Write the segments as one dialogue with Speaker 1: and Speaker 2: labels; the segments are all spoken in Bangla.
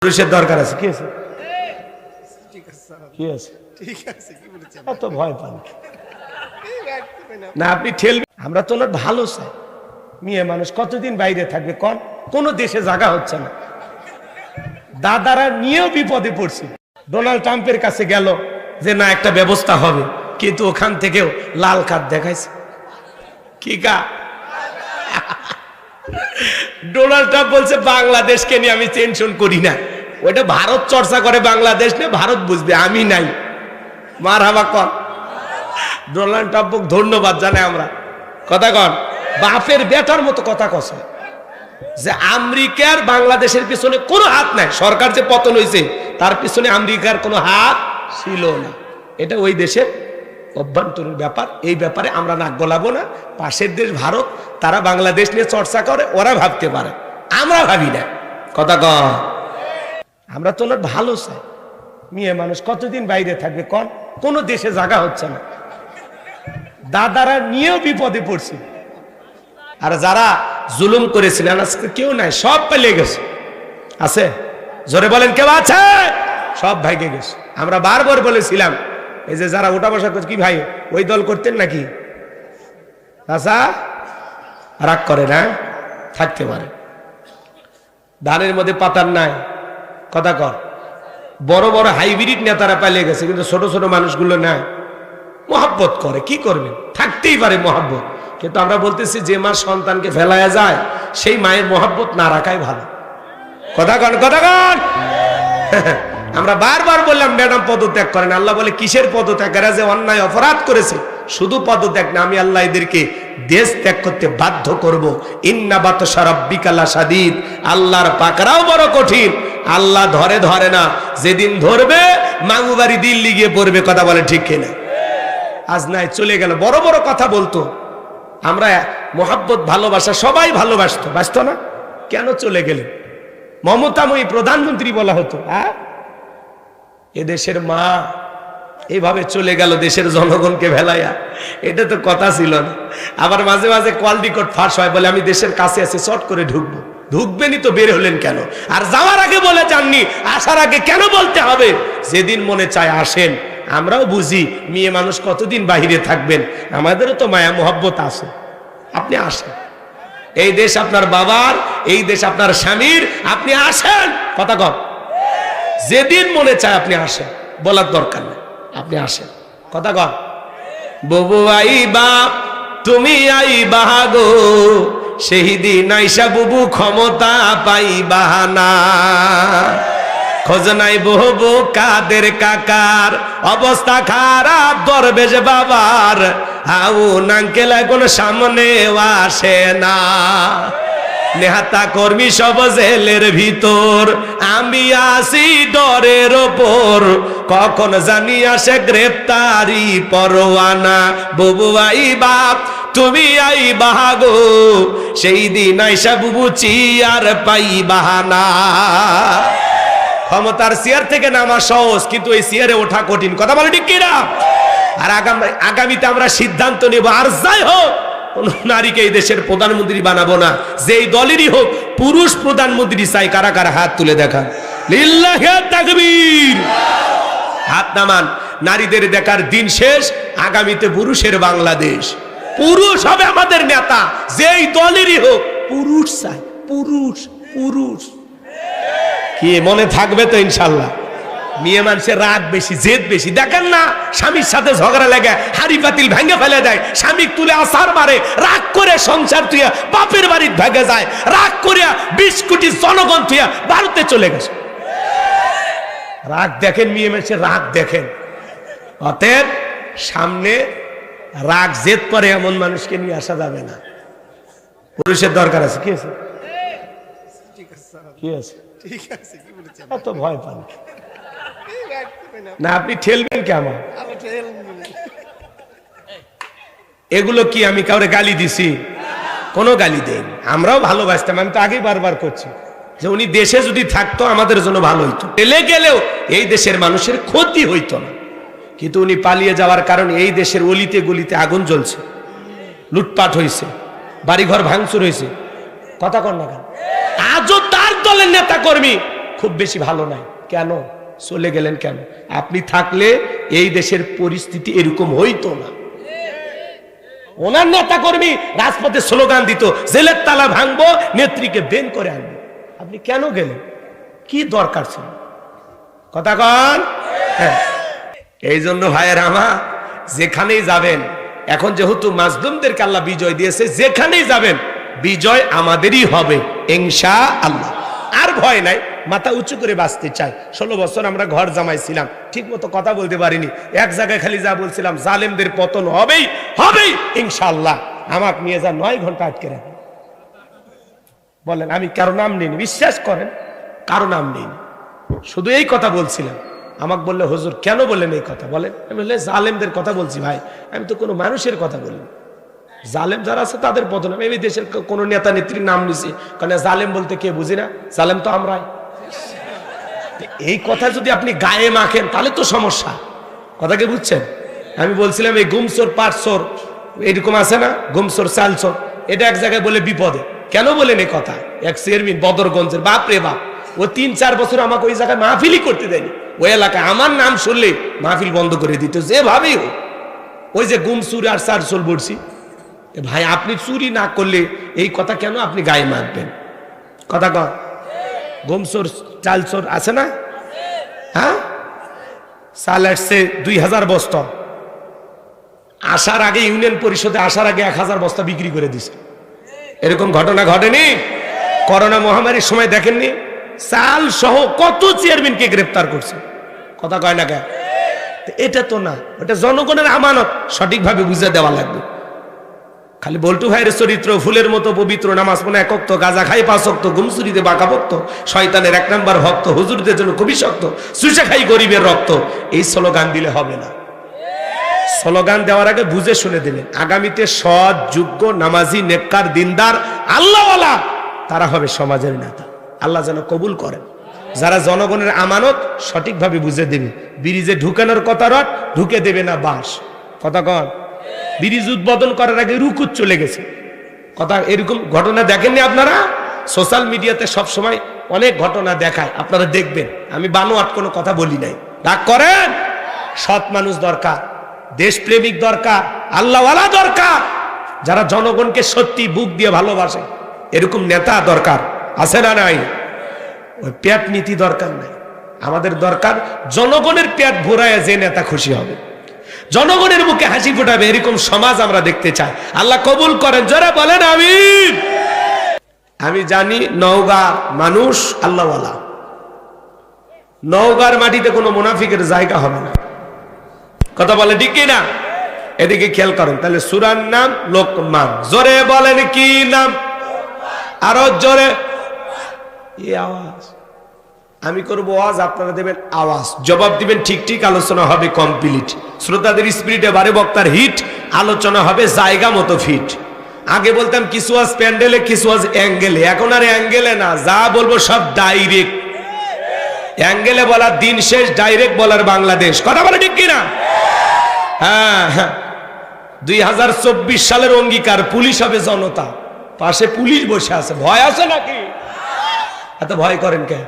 Speaker 1: পুলিশের দরকার আছে। কি আছে? কি আছে? এত ভয় পান না আপনি ঠেলবেন। আমরা তো ভালো চাই। মেয়ে মানুষ কতদিন বাইরে থাকবে কোন? কোন দেশে জায়গা হচ্ছে না। দাদারা নিয়েও বিপদে পড়ছে। ডোনাল্ড ট্রাম্পের কাছে গেল যে না একটা ব্যবস্থা হবে, কিন্তু ওখান থেকেও লাল কার্ড দেখাইছে। কি কা ডোনাল্ড ট্রাম্প বলছে বাংলাদেশকে নিয়ে আমি টেনশন করি না, ওইটা ভারত চর্চা করে, বাংলাদেশ নিয়ে ভারত বুঝবে, আমি নাই। মারহাবা কর। ডোনাল্ড ট্রাম্প ধন্যবাদ জানাই আমরা। কথা কন, বাপের বেটার মতো কথা কছে যে আমেরিকার বাংলাদেশের পিছনে কোনো হাত নাই। সরকার যে পতন হয়েছে তার পিছনে আমেরিকার কোনো হাত ছিল না। এটা ওই দেশের অভ্যন্তরীণ ব্যাপার। এই ব্যাপারে আমরা নাক গলাবো না। পাশের দেশ ভারত, তারা বাংলাদেশ নিয়ে চর্চা করে, ওরা ভাবতে পারে, আমরা ভাবি না। কথা কন, আমরা তো ভালো চাই। মেয়ে মানুষ কতদিন বাইরে থাকবে কোন? কোন দেশে জায়গা হচ্ছে না। দাদারা নিয়েও বিপদে পড়ছে। আর যারা জুলুম করেছিলেন আজকে কেউ নাই, সব পালিয়ে গেছে। আছে? জোরে বলেন, কেউ আছে? সব ভাইকে গেছে। আমরা বারবার বলেছিলাম, এই যে যারা ওটা বসা করছে, কি ভাই ওই দল করতেন নাকি? আচ্ছা, রাগ করে না, থাকতে পারে। ধানের মধ্যে পাতার নাই। কথা কর, বড় বড় হাইব্রিড নেতারা পালিয়ে গেছে, কিন্তু ছোট ছোট মানুষগুলো নাই। মহব্বত করে, কি করবেন, থাকতেই পারে মহব্বত। কিন্তু আমরা বলতেছি যে মা সন্তানকে ফেলায়া যায়, সেই মায়ের মহব্বত না রাখাই ভালো। কথা কন, কথা কন। আমরা বারবার বললাম ম্যাডাম পদত্যাগ করেন। আল্লাহ বলে কিসের পদত্যাগ? এরা যে অন্যায় অপরাধ করেছে, শুধু পদত্যাগ না, আমি আল্লাহ এদেরকে দেশ ত্যাগ করতে বাধ্য করব। ইন্না বাতশা রাব্বিকা লাশাদীদ, আল্লাহর পাকড়াও বড় কঠিন। আল্লাহ ধরে ধরে না, যেদিন ধরবে মাগুবাড়ি দিল্লি গিয়ে পড়বে। কথা বলে ঠিক কিনা? আজ নাই, চলে গেল। বড় বড় কথা বলতো, আমরা মোহাব্বত ভালোবাসা সবাই ভালোবাসতো, বাসতো না? কেন চলে গেলেন? মমতাময়ী প্রধানমন্ত্রী বলা হতো। এদেশের মা এইভাবে চলে গেল দেশের জনগণকে ভেলাইয়া, এটা তো কথা ছিল না। আবার মাঝে মাঝে কল রেকর্ড ফাঁস হয়, বলে আমি দেশের কাছে আছি, শর্ট করে ঢুকবো। ঢুকবেনই তো বের হলেন কেন? আর যাওয়ার আগে বলে যাননি, আসার আগে কেন বলতে হবে? যেদিন মনে চায় আসেন। আমরাও বুঝি মেয়ে মানুষ কতদিন বাহিরে থাকবেন, আমাদেরও তো মায়া মোহব্বত আছে। আপনি আসেন, এই দেশ আপনার বাবার, এই দেশ আপনার স্বামীর, আপনি আসেন। কথা কন, যেদিন মনে চায় আপনি আসেন, বলার দরকার নেই, আপনি আসেন। কথা কন, ববু আইবা তুমি আইবা গো, সেই দিন আইসা বুবু ক্ষমতা পাইবা না। খোঁজ নাই বহু কাদের কাকার, অবস্থা খারাপ দরবেশ বাবার, হাউ নাঙ্কেল এখন সামনে আসে না। নেহাতা কর্মী সব জেলের ভিতর, আমি আসি ডরের ওপর, কখন জানি আসে গ্রেপ্তারি পরোয়ানা। বুবু আইবা তুমি আইবা গো, সেই দিন আইসা বুবু চিয়ার পাইবা না। ক্ষমতার চেয়ার থেকে নামা সহজ, কিন্তু এই চেয়ারে ওঠা কঠিন। কথা বলে ঠিক কিনা? আর আগামীতে আমরা সিদ্ধান্ত নেব, আর যাই হোক কোন নারীকে এই দেশের প্রধানমন্ত্রী বানাবো না। যেই দলেরই হোক, পুরুষ প্রধানমন্ত্রী চাই। কারা কারা হাত তুলে দেখান। লিল্লাহি তাকবীর। হাত নামান। নারীদের দেখার দিন শেষ, আগামীতে পুরুষের বাংলাদেশ। পুরুষ হবে আমাদের নেতা, যেই দলেরই হোক, পুরুষ চাই। পুরুষ পুরুষ কি মনে থাকবে তো ইনশাল্লাহ? মেয়ে মানুষের রাগ বেশি, জেদ বেশি। দেখেন না, স্বামীর সাথে ঝগড়া লেগে হাড়ি পাতিল ভেঙে ফেলে দেয়, স্বামী তুলে আসার মারে, রাগ করে সংসার তুইয়া বাপের বাড়ির ভেঙে যায়, রাগ করে 20 কোটি জনগণ তুইয়া ভারতে চলে গেছে। রাগ দেখেন, মেয়ে মানুষের রাগ দেখেন। অতএব সামনে রাগ জেদ করে এমন মানুষকে নিয়ে আসা যাবে না। পুরুষের দরকার আছে। কি আছে? কি আছে? এত ভয় পান না, আপনি ঠেলবেন কেমন? এগুলো কি আমি কাউরে গালি দিছি? কোনো গালি দেন। আমরাও ভালোবাসতাম। আমি তো আগেই বারবার করছি যে উনি দেশে যদি থাকতো আমাদের জন্য ভালো হইতো, চলে গেলেও এই দেশের মানুষের ক্ষতি হইতো না। কিন্তু উনি পালিয়ে যাওয়ার কারণে এই দেশের অলিতে গলিতে আগুন জ্বলছে, লুটপাট হয়েছে, বাড়িঘর ভাঙচুর হয়েছে। কথা কন না কেন? আজও তার দলের নেতা কর্মী খুব বেশি ভালো নাই। কেন চলে গেলেন কেন? আপনি থাকলে এই দেশের পরিস্থিতি এরকম হইতো না। ওনার নেতা কর্মী রাজপথে স্লোগান দিত, জেলের তালা ভাঙবো, নেত্রীকে বেন করে আনবো। আপনি কেন গেলেন? কি দরকার ছিল? কথা কন। হ্যাঁ, এই জন্য ভাইয়ের আমার, যেখানেই যাবেন, এখন যেহেতু মাজলুমদেরকে আল্লাহ বিজয় দিয়েছে, যেখানেই যাবেন বিজয় আমাদেরই হবে ইনশাআল্লাহ। আর ভয় নাই, মাথা উঁচু করে বাঁচতে চাই। 16 বছর আমরা ঘর জামাইছিলাম, ঠিক মতো কথা বলতে পারিনি। এক জায়গায় খালি যা বলছিলাম, জালেমদের পতন হবেই হবেই ইনশাআল্লাহ। আমাকে নিয়ে যা 9 ঘন্টা আটকে রাখেন। বলেন, আমি কারো নাম নিইনি, বিশ্বাস করেন, কারো নাম নিইনি, শুধু এই কথা বলছিলাম। আমাকে বললে, হুজুর কেন বললেন এই কথা? বলেন। আমি বললে, জালেমদের কথা বলছি ভাই, আমি তো কোনো মানুষের কথা বলিনি। জালেম যারা আছে তাদের পতন। আমি এই দেশের কোনো নেতা নেত্রীর নাম নিছি, কারণ জালেম বলতে কে বুঝি না, জালেম তো আমরাই। এই কথা যদি আপনি গায়ে মাখেন তাহলে তো সমস্যা। কথা কি বুঝছেন? আমি বলছিলাম এই গুমসোর পাটসোর এরকম আছে না, গুমসোর চালসোর, এটা এক জায়গায় বলে বিপদে। কেন বলেন এই কথা? এক চেয়ারম্যান বদরগঞ্জের, বাপ রে বাপ, ও 3-4 বছর আমাকে ওই জায়গায় মাহফিলই করতে দেয়নি। ওই এলাকায় আমার নাম শুনলে মাহফিল বন্ধ করে দিত, যেভাবেই হোক। ওই যে গুমসুর আর চারসোল বলছি, ভাই আপনি চুরি না করলে এই কথা কেন আপনি গায়ে মাখবেন? কথা কন। গুমসোর চালসোর আছে না? হ্যাঁ, চাল আসছে 2000 বস্তা, আসার আগে ইউনিয়ন পরিষদে আসার আগে 1000 বস্তা বিক্রি করে দিছে। এরকম ঘটনা ঘটেনি? করোনা মহামারীর সময় দেখেননি? চাল সহ কত চেয়ারম্যানকে গ্রেফতার করছে। কথা কয় না কেন? এটা তো না, ওটা জনগণের আমানত, সঠিকভাবে বুঝে দেওয়া লাগবে। খালি বল্টু ভাইয়ের চরিত্র ফুলের মতো পবিত্র, নামাজ পড়ে 1 ওয়াক্ত, গাঁজা খাই 5 ওয়াক্ত, গুমসুরিতে বাঁকা ভক্ত, শয়তানের 1 নাম্বার ভক্ত, হুজুরদের জন্য খুবই শক্ত, চুষে খাই গরিবের রক্ত। এই স্লোগান দিলে হবে না। স্লোগান দেওয়ার আগে বুঝে শুনে দিলেন, আগামীতে সৎ, যোগ্য, নামাজি, নেককার, দিনদার, আল্লাহওয়ালা তারা হবে সমাজের নেতা। আল্লাহ যেন কবুল করেন। যারা জনগণের আমানত সঠিকভাবে বুঝে দেবে। ব্রিজে ঢুকানোর কথা রট, ঢুকে দেবে না বাঁশ। কথা কন। ব্রিজ উদ্বোধন করার আগে রুকুত চলে গেছে। কথা, এরকম ঘটনা দেখেননি আপনারা? সোশ্যাল মিডিয়াতে সব সময় অনেক ঘটনা দেখায়, আপনারা দেখবেন। আমি বানোয়াট কোনো কথা বলি নাই, রাগ করেন। সৎ মানুষ দরকার, দেশপ্রেমিক দরকার, আল্লাহওয়ালা দরকার, যারা জনগণকে সত্যি বুক দিয়ে ভালোবাসে, এরকম নেতা দরকার। আছে না নাই? ওই পেট নীতি দরকার নাই। আমাদের দরকার জনগণের পেট ভরায় যে নেতা খুশি হবে, জনগণের মুখে হাসি ফোটাবে, এরকম সমাজ আমরা দেখতে চাই। আল্লাহ কবুল করেন, যারা বলেন আমিন। আমি জানি নওগাঁ মানুষ আল্লাহওয়ালা, নওগাঁর মাটিতে কোনো মুনাফিকের জায়গা হবে না। কথা বলে ঠিক কি না? এদিকে খেয়াল করেন। তাহলে সূরার নাম লোকমান। জোরে বলেন কি নাম? আরো জোরে। এই আওয়াজ আমি করব, আওয়াজ আপনারা দেবেন, আওয়াজ জবাব দিবেন, ঠিক ঠিক আলোচনা হবে কমপ্লিট। শ্রোতাদের স্পিরিটে বারে, বক্তার হিট, আলোচনা হবে জায়গা মতো ফিট। আগে বলতাম কিছু আজ প্যান্ডেলে, কিছু আজ অ্যাঙ্গেলে, এখন আর অ্যাঙ্গেলে না, যা বলবো সব ডাইরেক্ট। অ্যাঙ্গেলে বলার দিন শেষ, ডাইরেক্ট বলার বাংলাদেশ। কথা বলে ঠিক কিনা? হ্যাঁ হ্যাঁ, 2024 সালের অঙ্গীকার, পুলিশ হবে জনতা। পাশে পুলিশ বসে আছে, ভয় আছে নাকি? এত ভয় করেন কে?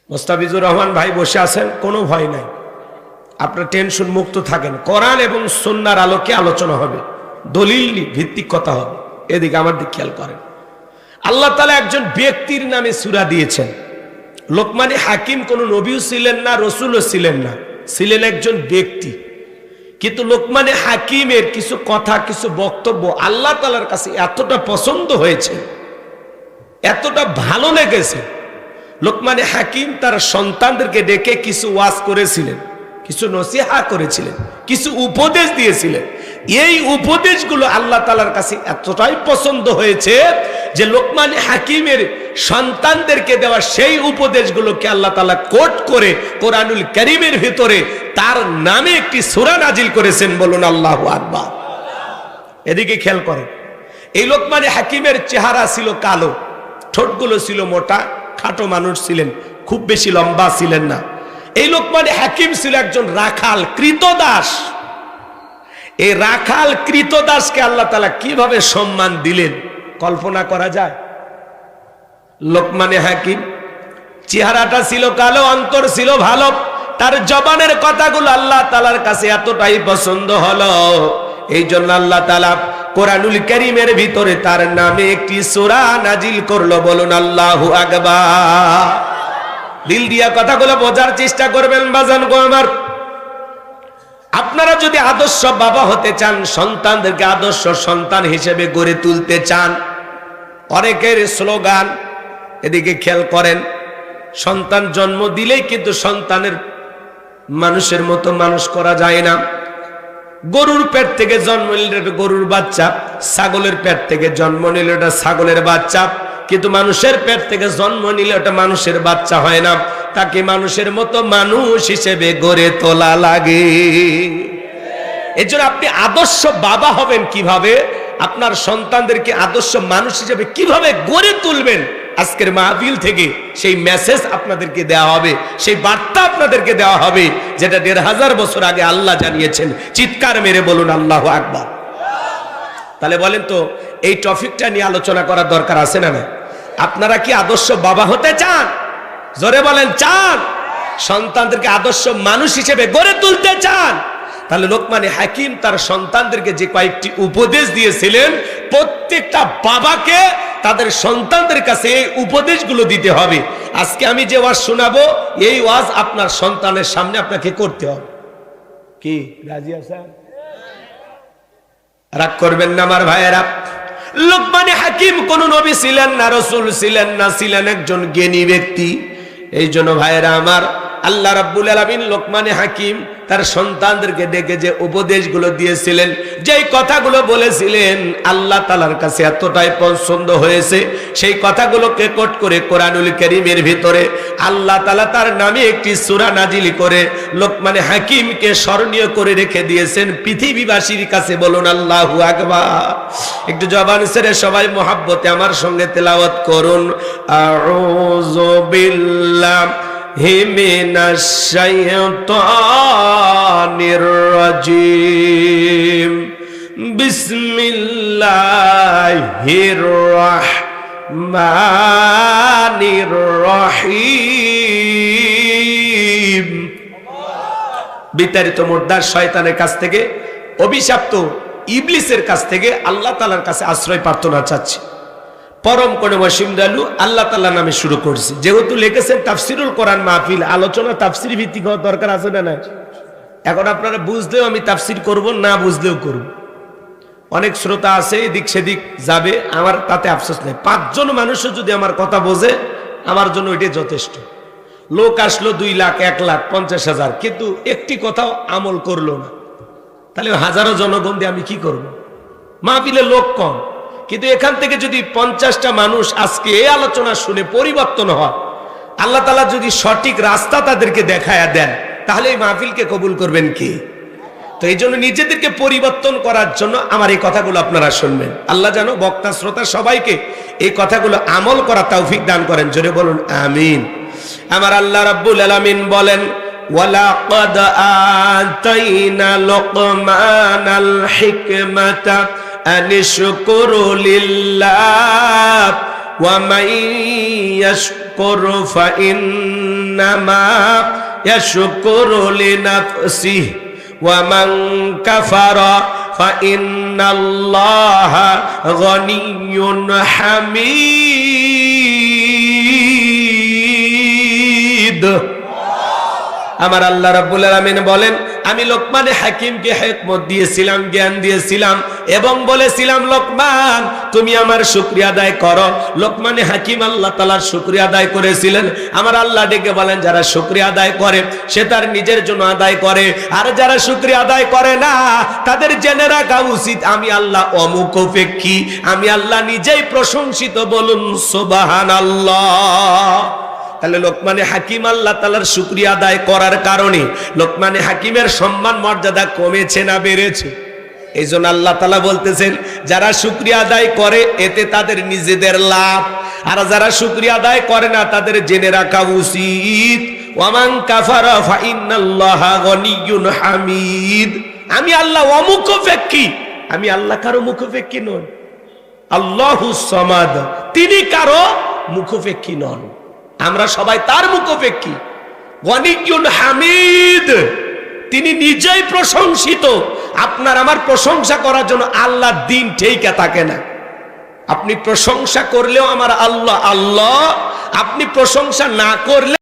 Speaker 1: মোস্তাফিজুর রহমান ভাই বসে আছেন, কোনো ভয় নাই, আপনার টেনশন মুক্ত থাকেন। কোরআন এবং সুন্নাহর আলোকে আলোচনা হবে, দলিল ভিত্তিক কথা হবে। এদিকে আমার দিক খেয়াল করেন। আল্লাহ তাআলা একজন ব্যক্তির নামে সূরা দিয়েছেন। লোকমানে হাকিম কোনো নবীও ছিলেন না, রসুলও ছিলেন না, ছিলেন একজন ব্যক্তি। কিন্তু লোকমানে হাকিমের কিছু কথা, কিছু বক্তব্য আল্লাহ তাআলার কাছে এতটা পছন্দ হয়েছে, এতটা ভালো লেগেছে, লোকমানে হাকিম তার সন্তানদেরকে ডেকে কিছু ওয়াজ করেছিলেন, কিছু নসিহা করেছিলেন, কিছু উপদেশ দিয়েছিলেন। এই উপদেশগুলো আল্লাহ তাআলার কাছে এতটাই পছন্দ হয়েছে যে লোকমান হাকিমের সন্তানদেরকে দেওয়া সেই উপদেশগুলোকে আল্লাহ তাআলা কোট করে কোরআনুল কারীমের ভিতরে তার নামে একটি সূরা নাজিল করেছেন। বলুন আল্লাহু আকবার। এদিকে খেয়াল করেন, এই লোকমান হাকিমের চেহারা ছিল কালো, ঠোঁটগুলো ছিল মোটা, খাটো মানুষ ছিলেন, খুব বেশি লম্বা ছিলেন না। এই লোকমান হাকিম ছিল একজন রাখাল, কৃতদাস। এই রাখাল কৃতদাসকে আল্লাহ তাআলা কিভাবে সম্মান দিলেন কল্পনা করা যায়? লোকমানে হাকিম চেহারাটা ছিল কালো, অন্তর ছিল ভালো, তার জবানের কথাগুলো আল্লাহ তাআলার কাছে এতটাই পছন্দ হলো, এই জন্য আল্লাহ তাআলা কোরআনুল কারীমের ভিতরে তার নামে একটি সূরা নাজিল করলো। বলুন আল্লাহু আকবার। দিল দিয়া কথাগুলো বোঝার চেষ্টা করবেন বাজান গো আমার। আপনারা যদি আদর্শ বাবা হতে চান, সন্তানদেরকে আদর্শ সন্তান হিসেবে গড়ে তুলতে চান, অনেকের স্লোগান, এদিকে খেয়াল করেন, সন্তান জন্ম দিলেই কিন্তু সন্তানের মানুষের মতো মানুষ করা যায় না। গরুর পেট থেকে জন্ম নিলে গরুর বাচ্চা, ছাগলের পেট থেকে জন্ম নিলে ওটা ছাগলের বাচ্চা, কিন্তু মানুষের পেট থেকে জন্ম নিলে ওটা মানুষের বাচ্চা হয় না, তাকে মানুষের মতো মানুষ হিসেবে গড়ে তোলা লাগে। এজন্য আপনি আদর্শ বাবা হবেন কিভাবে, আপনার সন্তানদেরকে আদর্শ মানুষ হিসেবে কিভাবে গড়ে তুলবেন, আজকের মাহফিল থেকে সেই মেসেজ আপনাদেরকে দেওয়া হবে, সেই বার্তা আপনাদেরকে দেওয়া হবে, যেটা ১৫০০ বছর আগে আল্লাহ জানিয়েছেন। চিৎকার মেরে বলুন আল্লাহু আকবার। তাহলে বলেন তো, এই টপিকটা নিয়ে আলোচনা করার দরকার আছে না না? আপনারা কি আদর্শ বাবা হতে চান? জোরে বলেন, চান? সন্তানদেরকে আদর্শ মানুষ হিসেবে গড়ে তুলতে চান? তাহলে লোকমানে হাকিম তার সন্তানদেরকে যে কয়েকটি উপদেশ দিয়েছিলেন, প্রত্যেকটা বাবাকে তাদের সন্তানদের কাছে এই উপদেশগুলো দিতে হবে। আজকে আমি যে ওয়াজ শোনাবো, এই ওয়াজ আপনার সন্তানের সামনে আপনাকে করতে হবে। কি রাজি আছেন? রাগ করবেন না আমার ভাইয়েরা। লোকমানে হাকিম কোন নবী ছিলেন না, রাসূল ছিলেন না, ছিলেন একজন জ্ঞানী ব্যক্তি। এই জন্য ভাইয়েরা আমার, আল্লাহ রাব্বুল আলামিন লোকমানে হাকিম তার সন্তানদেরকে ডেকে যে উপদেশগুলো দিয়েছিলেন, যেই কথাগুলো বলেছিলেন, আল্লাহ তাআলার কাছে এতটাই পছন্দ হয়েছে, সেই কথাগুলোকে কোট করে কোরআনুল কারীমের ভিতরে আল্লাহ তাআলা তার নামে একটি সূরা নাজিল করে লোকমানে হাকিমকে স্মরণীয় করে রেখে দিয়েছেন পৃথিবীবাসীর কাছে। বলুন আল্লাহু আকবার। একটু জবান ছেড়ে সবাই মহব্বতে আমার সঙ্গে তেলাওয়াত করুন, আউযু বিল্লাহি মিনাশ শাইতানির রাজিম, বিসমিল্লাহির রাহমানির রহিম। বিতাড়িত মুর্দার শয়তানের কাছ থেকে, অভিশপ্ত ইবলিসের কাছ থেকে আল্লাহ তাআলার কাছে আশ্রয় প্রার্থনা চাচ্ছি। পরম কোন মহিমদালু আল্লাহ তাআলার নামে শুরু করছি। যেহেতু লিখেছেন তাফসিরুল কোরআন মাহফিল, আলোচনা তাফসির ভিত্তিক হওয়ার দরকার আছে না না? এখন আপনারা বুঝলেও আমি তাফসির করব, না বুঝলেও করব। অনেক শ্রোতা আছে এদিক সেদিক যাবে, আমার তাতে আফসোস নেই। ৫ জন মানুষও যদি আমার কথা বোঝে, আমার জন্য এটাই যথেষ্ট। লোক আসলো ২ লাখ, ১ লাখ, ৫০,০০০, কিন্তু একটি কথাও আমল করলো না, তাহলে হাজারো জনগণ দিয়ে আমি কি করব? মাহফিলে লোক কম, কিন্তু এখান থেকে যদি ৫০টা মানুষ আজকে এই আলোচনা শুনে পরিবর্তন হয়, আল্লাহ তাআলা যদি সঠিক রাস্তা তাদেরকে দেখায়া দেন, তাহলে এই মাহফিলকে কবুল করবেন কি? তো এই জন্য নিজেদেরকে পরিবর্তন করার জন্য আমার এই কথাগুলো আপনারা শুনবেন। আল্লাহ যেন বক্তা শ্রোতা সবাইকে এই কথাগুলো আমল করা তৌফিক দান করেন। জোরে বলুন আমিন। আমার আল্লাহ রাব্বুল আলামিন বলেন, ওয়ালাকাদ আতাইনা লুকমানাল হিকমাতা আনিশকুরু লিল্লাহ ওয়া মান ইয়াশকুরু ফাইন্নামা ইয়াশকুরু লিনাফসিহি ওয়া মান কাফারা ফাইন্নাল্লাহা গনিয়্যুন হামিদ। আমার আল্লাহ রাব্বুল আলামিন বলেন, আমি লোকমানে হাকিমকে হিকমত দিয়েছিলাম, জ্ঞান দিয়েছিলাম এবং বলেছিলাম, লোকমান তুমি আমার শুকরিয়া আদায় করো। লোকমানে হাকিম আল্লাহ তাআলার শুকরিয়া আদায় করেছিলেন। আমার আল্লাহ ডেকে বলেন, যারা শুকরিয়া আদায় করে সে তার নিজের জন্য আদায় করে, আর যারা শুকরিয়া আদায় করে না তাদের জেনে রাখা উচিত আমি আল্লাহ অমুখাপেক্ষী, আমি আল্লাহ নিজেই প্রশংসিত। বলুন সুবহানাল্লাহ। তাহলে লোকমানে হাকিম আল্লাহ তাআলার শুকরিয়া আদায় করার কারণে লোকমানে হাকিমের সম্মান মর্যাদা কমেছে না বেড়েছে? এই জন্য আল্লাহ তাআলা বলতেছেন, যারা শুকরিয়া আদায় করে এতে তাদের নিজেদের লাভ, আর যারা শুকরিয়া আদায় করে না তাদের জেনে রাখা উচিত ওয়া মান কাফারা ফাইন্নাল্লাহা গনিয়্যুন হামিদ। আমি আল্লাহ অমুখাপেক্ষী, আমি আল্লাহ কারো মুখাপেক্ষী নই। আল্লাহুস সামাদ, তিনি কারো মুখোপেক্ষী নন, আমরা সবাই তার মুখোপেক্ষী। গনিয়ুন হামিদ, তিনি নিজেই প্রশংসিত। আপনার আমার প্রশংসা করার জন্য আল্লাহর দিন ঠিকই থাকে না। আপনি প্রশংসা করলেও আমার আল্লাহ আল্লাহ, আপনি প্রশংসা না করলে